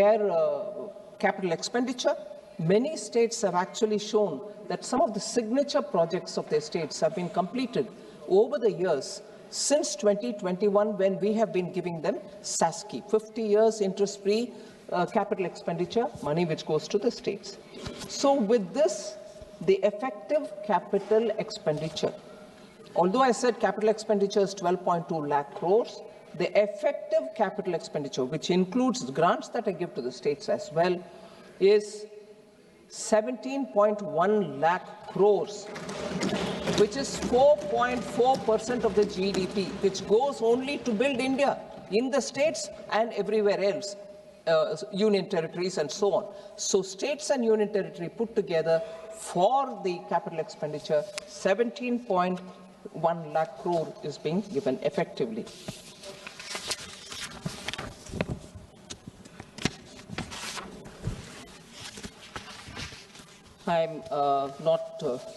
their capital expenditure. Many states have actually shown that some of the signature projects of their states have been completed over the years since 2021, when we have been giving them SASCI, 50 years interest-free capital expenditure, money which goes to the states. So with this, the effective capital expenditure, although I said capital expenditure is 12.2 lakh crores, the effective capital expenditure, which includes grants that I give to the states as well, is 17.1 lakh crores, which is 4.4% of the GDP, which goes only to build India in the states and everywhere else, union territories and so on. So states and union territory put together for the capital expenditure, 17.1 lakh crore is being given effectively. I'm not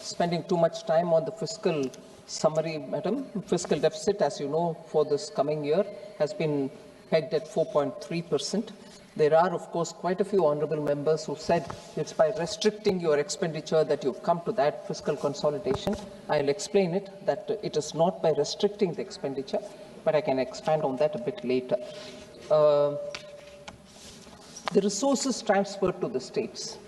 spending too much time on the fiscal summary, Madam. Fiscal deficit, as you know, for this coming year has been pegged at 4.3%. There are, of course, quite a few honorable members who said it's by restricting your expenditure that you've come to that fiscal consolidation. I'll explain it, that it is not by restricting the expenditure, but I can expand on that a bit later. The resources transferred to the states,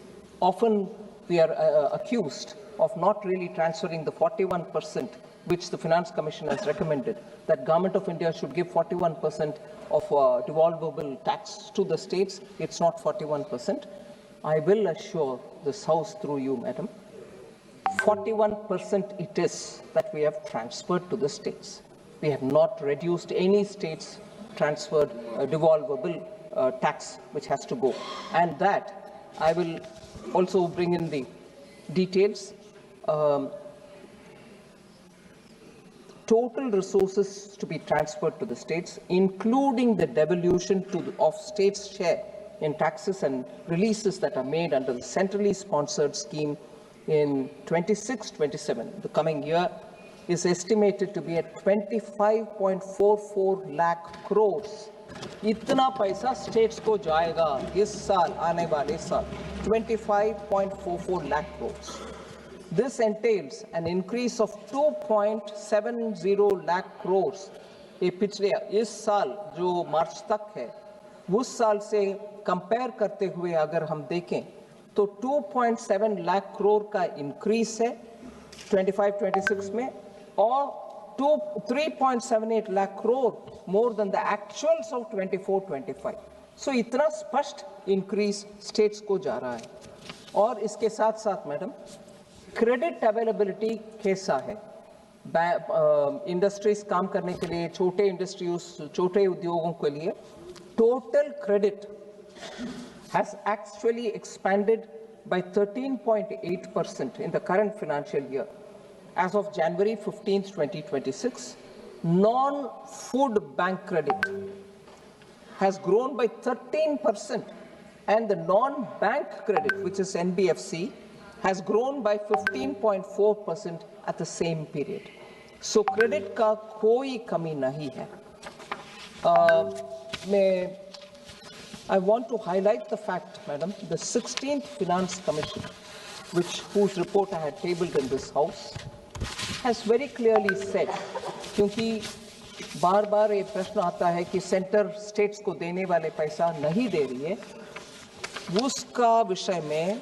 often we are accused of not really transferring the 41%, which the Finance Commission has recommended, that Government of India should give 41% of devolvable tax to the states. It's not 41%. I will assure this House through you, Madam, 41% it is that we have transferred to the states. We have not reduced any states transferred devolvable tax which has to go. And that I will also bring in the details. Total resources to be transferred to the states, including the devolution of states' share in taxes and releases that are made under the centrally sponsored scheme in 26-27, the coming year, is estimated to be at 25.44 lakh crores. इतना पैसा states को जाएगा इस साल, आने वाले साल, 25.44 lakh crores. This entails an increase of 2.70 lakh crores. ये पिछले इस साल जो मार्च तक है, उस साल से कंपेयर करते हुए अगर हम देखें तो 2.7 लाख करोड़ का इंक्रीज है 25-26 में, और 3.78 lakh crore more than the actuals of 24-25. So इतना स्पष्ट इंक्रीज स्टेट्स को जा रहा है. और इसके साथ साथ मैडम, क्रेडिट अवेलेबिलिटी कैसा है? इंडस्ट्रीज काम करने के लिए, छोटे इंडस्ट्रीज, छोटे उद्योगों के लिए total credit has actually expanded by 13.8% in the current financial year. As of January 15th, 2026, non-food bank credit has grown by 13%, and the non-bank credit, which is NBFC, has grown by 15.4% at the same period. So credit का कोई कमी नहीं है. I want to highlight the fact, Madam, the 16th Finance Commission, whose report I had tabled in this House, has very clearly said, क्योंकि बार-बार ये प्रश्न आता है कि सेंटर स्टेट्स को देने वाले पैसा नहीं दे रही है, उसका विषय में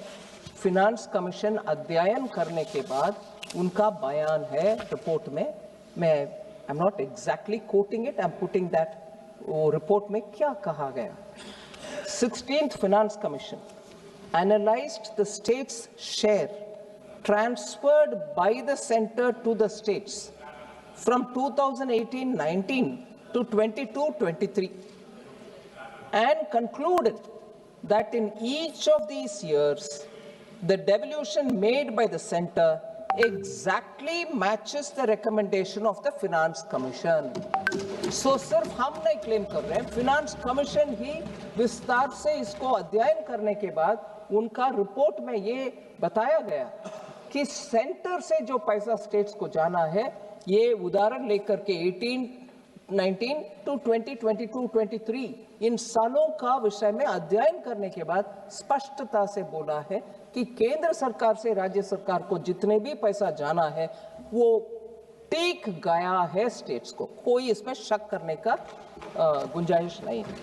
फिनांस कमीशन अध्ययन करने के बाद उनका बयान है रिपोर्ट में. मैं I am not exactly coating it, I am putting that वो रिपोर्ट में क्या कहा गया. 16th Finance Commission analyzed the state's share transferred by the center to the states from 2018-19 to 22-23 and concluded that in each of these years the devolution made by the center exactly matches the recommendation of the Finance Commission. So सिर्फ हम नहीं claim कर रहे हैं, finance commission ही विस्तार से इसको अध्ययन करने के बाद उनका रिपोर्ट में ये बताया गया कि सेंटर से जो पैसा स्टेट्स को जाना है, ये उदाहरण लेकर के 18 2019 to 2022-23 इन सालों का विषय में अध्ययन करने के बाद स्पष्टता से बोला है कि केंद्र सरकार से राज्य सरकार को जितने भी पैसा जाना है वो टिक गया है स्टेट्स को, कोई इसमें शक करने का गुंजाइश नहीं है।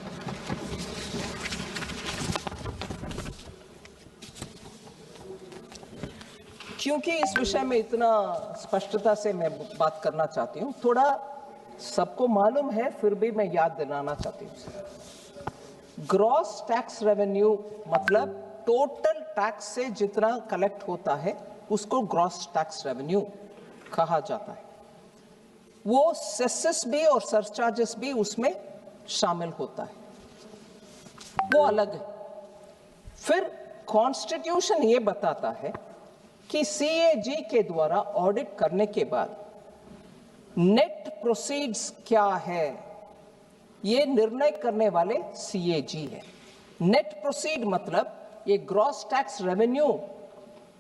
क्योंकि इस विषय में इतना स्पष्टता से मैं बात करना चाहती हूँ, थोड़ा सबको मालूम है फिर भी मैं याद दिलाना चाहती हूँ। ग्रॉस टैक्स रेवेन्यू मतलब टोटल टैक्स से जितना कलेक्ट होता है उसको ग्रॉस टैक्स रेवेन्यू कहा जाता है। वो सेसेस भी और सरचार्जेस भी उसमें शामिल होता है, वो अलग है। फिर कॉन्स्टिट्यूशन ये बताता है कि सीएजी के द्वारा ऑडिट करने के बाद नेट प्रोसीड्स क्या है, ये निर्णय करने वाले सीएजी है। नेट प्रोसीड मतलब ये ग्रॉस टैक्स रेवेन्यू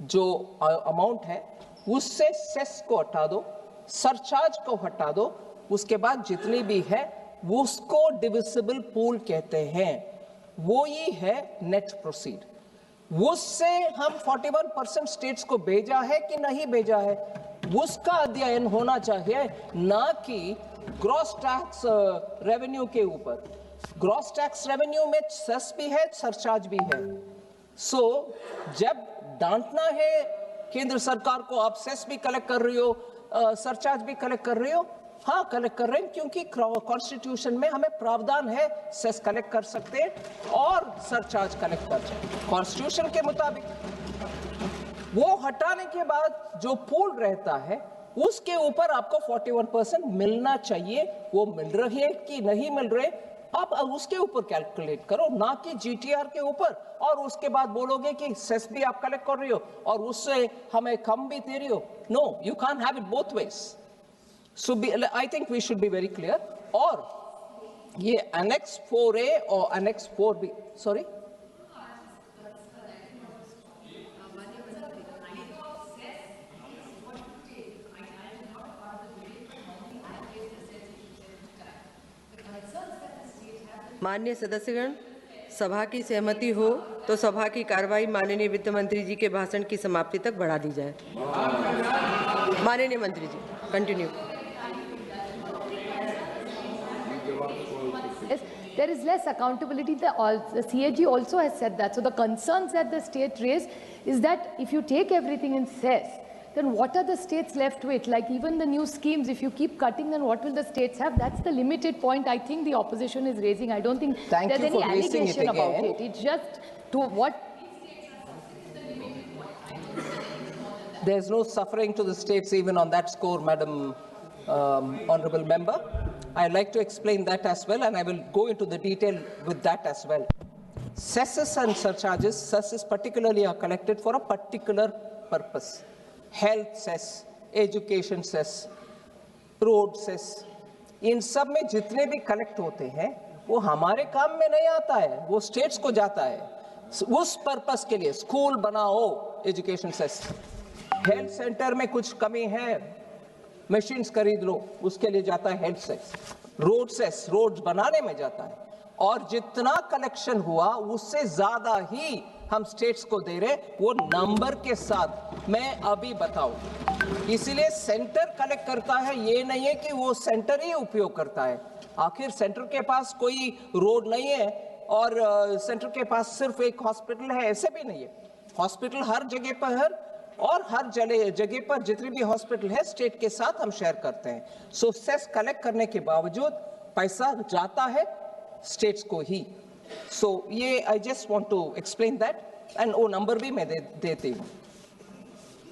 जो अमाउंट है उससे सेस को हटा दो, सरचार्ज को हटा दो, उसके बाद जितनी भी है उसको डिविजिबल पूल कहते हैं, वो ही है नेट प्रोसीड। उससे हम 41% स्टेट्स को भेजा है कि नहीं भेजा है उसका अध्ययन होना चाहिए, ना कि ग्रॉस टैक्स रेवेन्यू के ऊपर। ग्रॉस टैक्स रेवेन्यू में सेस भी है, सरचार्ज भी है। सो जब डांटना है केंद्र सरकार को, आप सेस भी कलेक्ट कर रही हो, सरचार्ज भी कलेक्ट कर रही हो, हाँ कलेक्ट कर रहे हैं क्योंकि कॉन्स्टिट्यूशन में हमें प्रावधान है सेस कलेक्ट कर सकते हैं और सरचार्ज कलेक्ट कर सकते हैं कॉन्स्टिट्यूशन के मुताबिक। वो हटाने के बाद जो पूल रहता है उसके ऊपर आपको 41% मिलना चाहिए, वो मिल रही है कि नहीं मिल रहे आप उसके ऊपर कैलकुलेट करो, ना कि जीटीआर के ऊपर, और उसके बाद बोलोगे कि सेस भी आप कलेक्ट कर रही हो और उससे हमें कम भी दे रही हो। No, you can't have it both ways. So I think we should be very clear। और ये Annex 4A और Annex 4B, sorry, माननीय सदस्यगण, सभा की सहमति हो तो सभा की कार्रवाई माननीय वित्त मंत्री जी के भाषण की समाप्ति तक बढ़ा दी जाए। माननीय मंत्री जी, continue. There is less accountability. The CAG also has said that. So the concerns that the state raised is that if you take everything in cess, then what are the states left with? Like even the new schemes, if you keep cutting, then what will the states have? That's the limited point I think the opposition is raising. I don't think there's any allegation about it. It's just to what. There's no suffering to the states even on that score, Madam Honorable Member. I'd like to explain that as well, and I will go into the detail with that as well. Cesses and surcharges, cesses particularly are collected for a particular purpose. Health cess, education cess, road cess, इन सब में जितने भी collect होते हैं वो हमारे काम में नहीं आता है, वो स्टेट्स को जाता है उस पर्पस के लिए। स्कूल बनाओ, एजुकेशन सेस, हेल्थ सेंटर में कुछ कमी है, मशीन्स खरीद लो, उसके लिए जाता है health cess. Road cess, road बनाने में जाता है, और जितना कलेक्शन हुआ उससे ज्यादा ही हम स्टेट्स को दे रहे, वो नंबर के साथ मैं अभी बताऊं। इसीलिए सेंटर कलेक्ट करता है, ये नहीं है कि वो सेंटर ही उपयोग करता है। आखिर सेंटर के पास कोई रोड नहीं है और सेंटर के पास सिर्फ एक हॉस्पिटल है, ऐसे भी नहीं है। हॉस्पिटल हर जगह पर है, और हर जगह पर जितनी भी हॉस्पिटल है स्टेट के साथ हम शेयर करते हैं। सो सेस कलेक्ट करने के बावजूद पैसा जाता है स्टेट्स को ही। सो ये I just want to explain that, and वो नंबर भी मैं देती हूँ।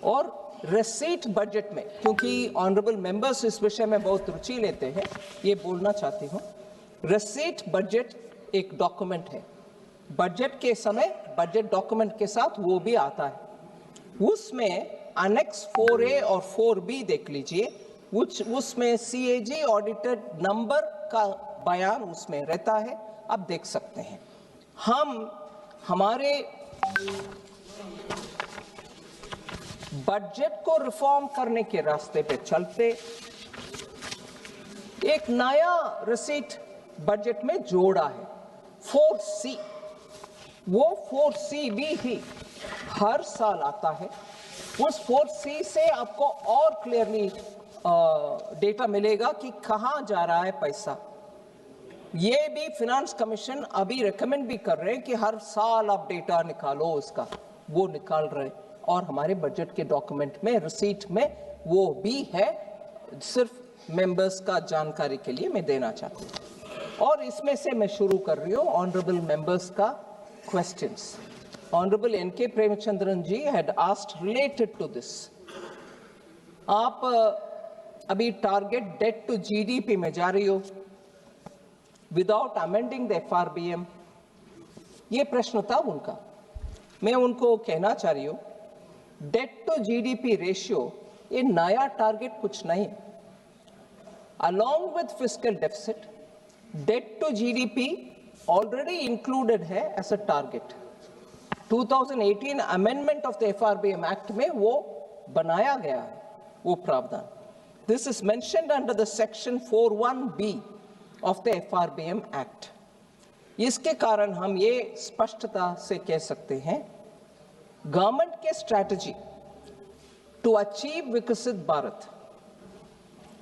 और रिसीट बजट में, क्योंकि ऑनरेबल मेंबर्स इस विषय में बहुत रुचि लेते हैं, ये बोलना चाहती हूँ। रिसीट बजट एक डॉक्यूमेंट है, बजट के समय बजट डॉक्यूमेंट के साथ वो भी आता है। उसमें अनेक्स 4A और 4B देख लीजिए, उसमें CAG ऑडिटेड नंबर का बयान उसमें रहता है, आप देख सकते हैं। हम हमारे बजट को रिफॉर्म करने के रास्ते पे चलते एक नया रिसीट बजट में जोड़ा है 4C। वो 4C भी हर साल आता है। उस 4C से आपको और क्लियरली डेटा मिलेगा कि कहां जा रहा है पैसा। ये भी फिनांस कमीशन अभी रेकमेंड भी कर रहे हैं कि हर साल आप डेटा निकालो उसका, वो निकाल रहे हैं। और हमारे बजट के डॉक्यूमेंट में रिसीट में वो भी है, सिर्फ मेंबर्स का जानकारी के लिए मैं देना चाहती हूँ। और इसमें से मैं शुरू कर रही हूँ ऑनरेबल मेंबर्स का questions. Honourable N.K. Premachandran ji had asked related to this. आप अभी टारगेट डेट टू GDP में जा रही हो विदाउट अमेंडिंग द FRBM, ये प्रश्न था उनका। मैं उनको कहना चाह रही हूँ डेट टू GDP रेशियो ये नया टारगेट कुछ नहीं। Along with fiscal deficit, debt to GDP already included है as a target. 2018 amendment of the FRBM act में वो बनाया गया है वो प्रावधान। This is mentioned under the section 41B of the FRBM act. इसके कारण हम ये स्पष्टता से कह सकते हैं गवर्नमेंट के स्ट्रैटेजी टू अचीव विकसित Bharat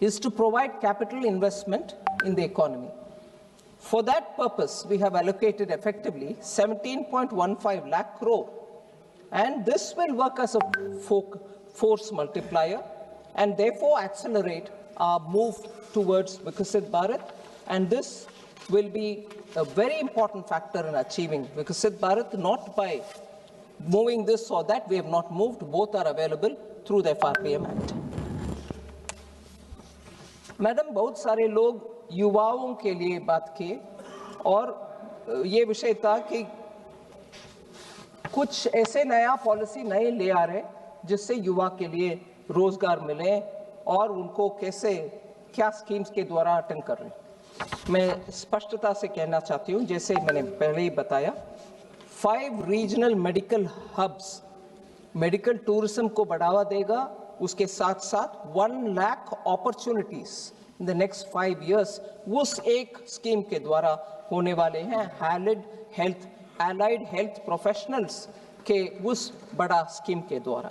is to provide capital investment in the economy. For that purpose, we have allocated effectively 17.15 lakh crore, and this will work as a force multiplier and therefore accelerate our move towards Viksit Bharat, and this will be a very important factor in achieving Viksit Bharat, not by moving this or that. We have not moved, both are available through the FRBM Act. Madam, बहुत सारे लोग युवाओं के लिए बात किए और ये विषय था कि कुछ ऐसे नया पॉलिसी नए ले आ रहे जिससे युवा के लिए रोजगार मिले और उनको कैसे क्या स्कीम्स के द्वारा अटेंड कर रहे। मैं स्पष्टता से कहना चाहती हूँ, जैसे मैंने पहले ही बताया, 5 regional medical hubs medical tourism को बढ़ावा देगा। उसके साथ साथ 1 lakh opportunities in the next 5 years उस एक स्कीम के द्वारा होने वाले हैं। एलाइड हेल्थ प्रोफेशनल्स के उस बड़ा स्कीम के द्वारा।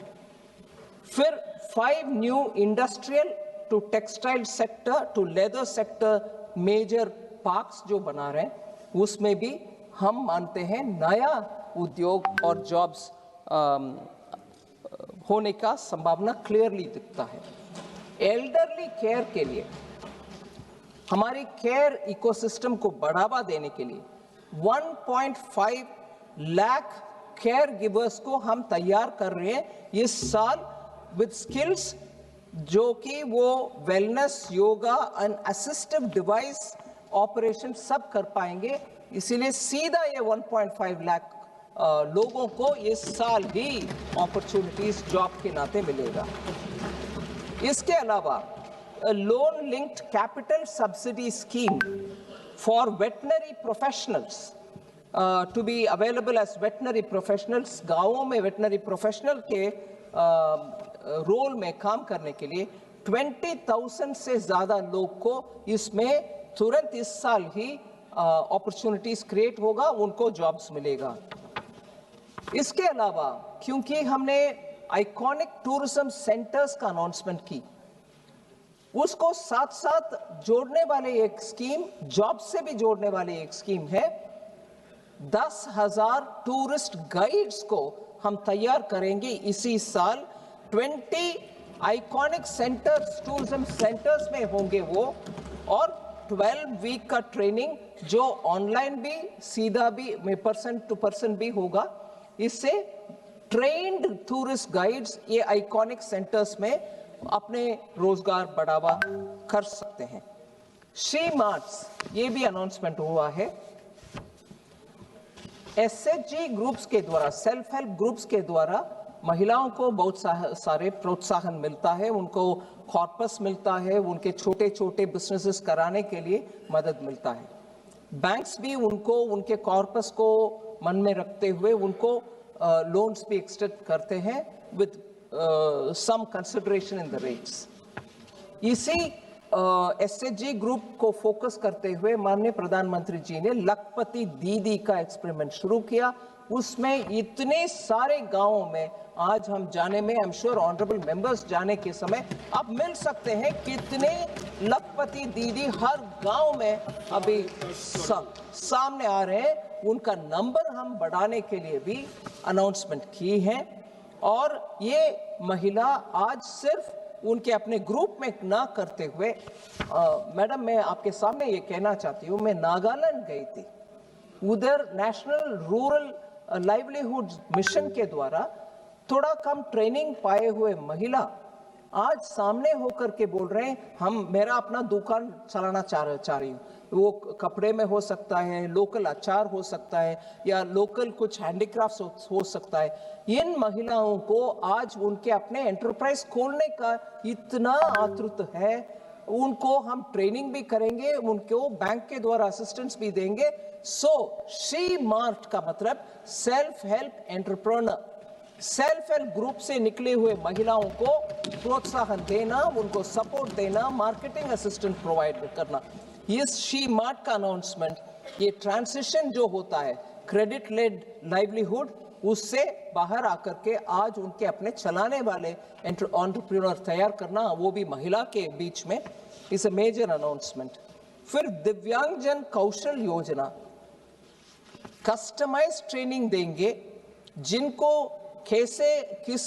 फिर 5 new industrial to textile sector to leather sector major parks जो बना रहे हैं, उसमें भी हम मानते हैं नया उद्योग और जॉब्स होने का संभावना क्लियरली दिखता है। एल्डरली केयर के लिए हमारी केयर इकोसिस्टम को बढ़ावा देने के लिए 1.5 लाख केयर गिवर्स को हम तैयार कर रहे हैं इस साल विद स्किल्स, जो कि वो wellness, yoga and assistive device operation सब कर पाएंगे। इसीलिए सीधा ये 1.5 लाख लोगों को इस साल ही अपॉर्चुनिटीज जॉब के नाते मिलेगा। इसके अलावा loan linked capital subsidy scheme for veterinary professionals to be available as veterinary professionals. गांवों में वेटनरी प्रोफेशनल के रोल में काम करने के लिए 20,000 से ज्यादा लोग को इसमें तुरंत इस साल ही अपॉर्चुनिटीज क्रिएट होगा, उनको जॉब्स मिलेगा। इसके अलावा क्योंकि हमने आइकॉनिक टूरिज्म सेंटर्स का अनाउंसमेंट की, उसको साथ साथ जोड़ने वाले एक स्कीम, जॉब से भी जोड़ने वाले एक स्कीम है। 10,000 टूरिस्ट गाइड्स को हम तैयार करेंगे इसी साल। 20 आइकॉनिक सेंटर्स, टूरिज्म सेंटर्स में होंगे वो, और 12 वीक का ट्रेनिंग जो ऑनलाइन भी सीधा भी पर्सन टू पर्सन भी होगा। इससे ट्रेन्ड टूरिस्ट गाइड्स ये आइकॉनिक सेंटर्स में अपने रोजगार बढ़ावा कर सकते हैं। श्री मार्ट्स ये भी अनाउंसमेंट हुआ है। SHG ग्रुप्स के द्वारा, सेल्फ हेल्प ग्रुप्स के द्वारा महिलाओं को बहुत सारे प्रोत्साहन मिलता है, उनको कॉर्पस मिलता है, उनके छोटे छोटे बिजनेसेस कराने के लिए मदद मिलता है। बैंक्स भी उनको उनके कॉर्पस को मन में रखते हुए उनको लोन्स भी एक्सटेंड करते हैं with some consideration in the rates. इसी एसएचजी ग्रुप को फोकस करते हुए माननीय प्रधानमंत्री जी ने लखपति दीदी का एक्सपेरिमेंट शुरू किया। उसमें इतने सारे गांवों में आज हम जाने में, I am sure honourable members जाने के समय आप मिल सकते हैं कितने लखपति दीदी हर गांव में अभी सामने आ रहे हैं। उनका नंबर हम बढ़ाने के लिए भी अनाउंसमेंट की है। और ये महिला आज सिर्फ उनके अपने ग्रुप में ना करते हुए, मैडम मैं आपके सामने ये कहना चाहती हूँ, मैं नागालैंड गई थी, उधर नेशनल रूरल लाइवलीहुड मिशन के द्वारा थोड़ा कम ट्रेनिंग पाए हुए महिला आज सामने होकर के बोल रहे हैं हम मेरा अपना दुकान चलाना चाह रही हूँ। वो कपड़े में हो सकता है, लोकल अचार हो सकता है, या लोकल कुछ हैंडीक्राफ्ट हो सकता है। इन महिलाओं को आज उनके अपने एंटरप्राइज खोलने का इतना आतुरता है। उनको हम ट्रेनिंग भी करेंगे, उनको बैंक के द्वारा असिस्टेंस भी देंगे। सो शी मार्ट का मतलब self help entrepreneur, self help group से निकले हुए महिलाओं को प्रोत्साहन देना, उनको सपोर्ट देना, मार्केटिंग असिस्टेंस प्रोवाइड करना। इस शी मार्ट का अनाउंसमेंट, ये ट्रांसिशन जो होता है क्रेडिट लेड लाइवलीहुड, उससे बाहर आकर के आज उनके अपने चलाने वाले एंटरप्रेन्योर तैयार करना, वो भी महिला के बीच में, इज अ मेजर अनाउंसमेंट। फिर दिव्यांगजन कौशल योजना, कस्टमाइज ट्रेनिंग देंगे जिनको कैसे किस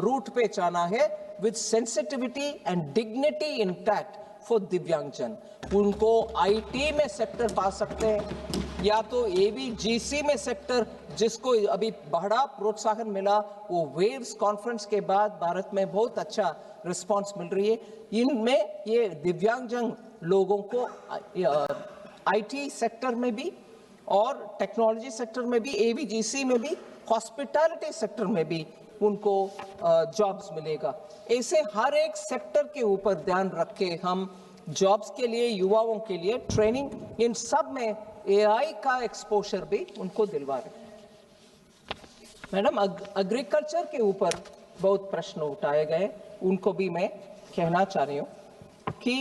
रूट पे जाना है, with sensitivity and dignity intact for दिव्यांगजन। उनको आईटी में सेक्टर पा सकते हैं, या तो एबीजीसी में सेक्टर, जिसको अभी बड़ा प्रोत्साहन मिला, वो वेव्स कॉन्फ्रेंस के बाद भारत में बहुत अच्छा रिस्पांस मिल रही है। इनमें ये दिव्यांगजन लोगों को आईटी सेक्टर में भी और टेक्नोलॉजी सेक्टर में भी, एबीजीसी में भी, हॉस्पिटैलिटी सेक्टर में भी उनको जॉब्स मिलेगा। ऐसे हर एक सेक्टर के ऊपर ध्यान रख के हम जॉब्स के लिए, युवाओं के लिए ट्रेनिंग, इन सब में एआई का एक्सपोजर भी उनको दिलवा रहे हैं। मैडम एग्रीकल्चर के ऊपर बहुत प्रश्न उठाए गए, उनको भी मैं कहना चाह रही हूँ कि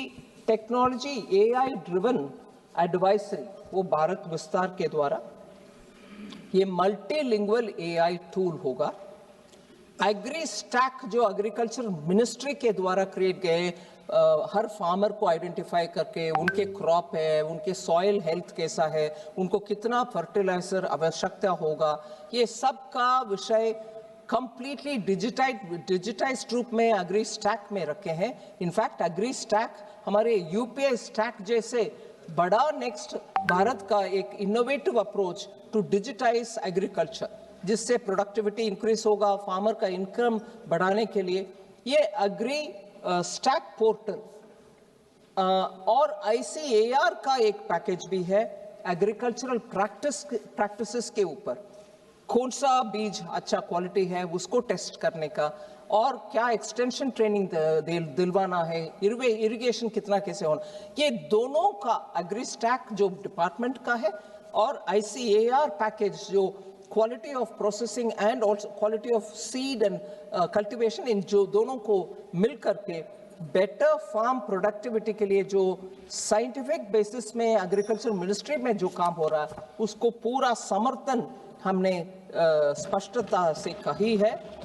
टेक्नोलॉजी एआई ड्रिवन एडवाइजरी, वो भारत विस्तार के द्वारा ये मल्टीलिंगुअल एआई टूल होगा। एग्री स्टैक जो एग्रीकल्चर मिनिस्ट्री के द्वारा क्रिएट गए, हर फार्मर को आइडेंटिफाई करके उनके क्रॉप है, उनके सॉइल हेल्थ कैसा है, उनको कितना फर्टिलाइजर आवश्यकता होगा, ये सब का विषय कंप्लीटली डिजिटाइज्ड रूप में एग्री स्टैक में रखे हैं। इनफैक्ट एग्री स्टैक हमारे यूपीआई स्टैक जैसे बड़ा नेक्स्ट भारत का एक innovative approach to digitise agriculture, जिससे प्रोडक्टिविटी इंक्रीज होगा, फार्मर का इनकम बढ़ाने के लिए ये एग्री स्टैक पोर्टल और आईसीएआर का एक पैकेज भी है एग्रीकल्चरल प्रैक्टिसेस के ऊपर। कौन सा बीज अच्छा क्वालिटी है उसको टेस्ट करने का, और क्या एक्सटेंशन ट्रेनिंग दिलवाना है, इरिगेशन कितना कैसे होना, ये दोनों का एग्री स्टैक जो डिपार्टमेंट का है और आईसीएआर पैकेज जो quality of processing and also quality of seed and cultivation, इन जो दोनों को मिलकर के बेटर फार्म प्रोडक्टिविटी के लिए जो साइंटिफिक बेसिस में एग्रीकल्चर मिनिस्ट्री में जो काम हो रहा है, उसको पूरा समर्थन हमने स्पष्टता से कही है।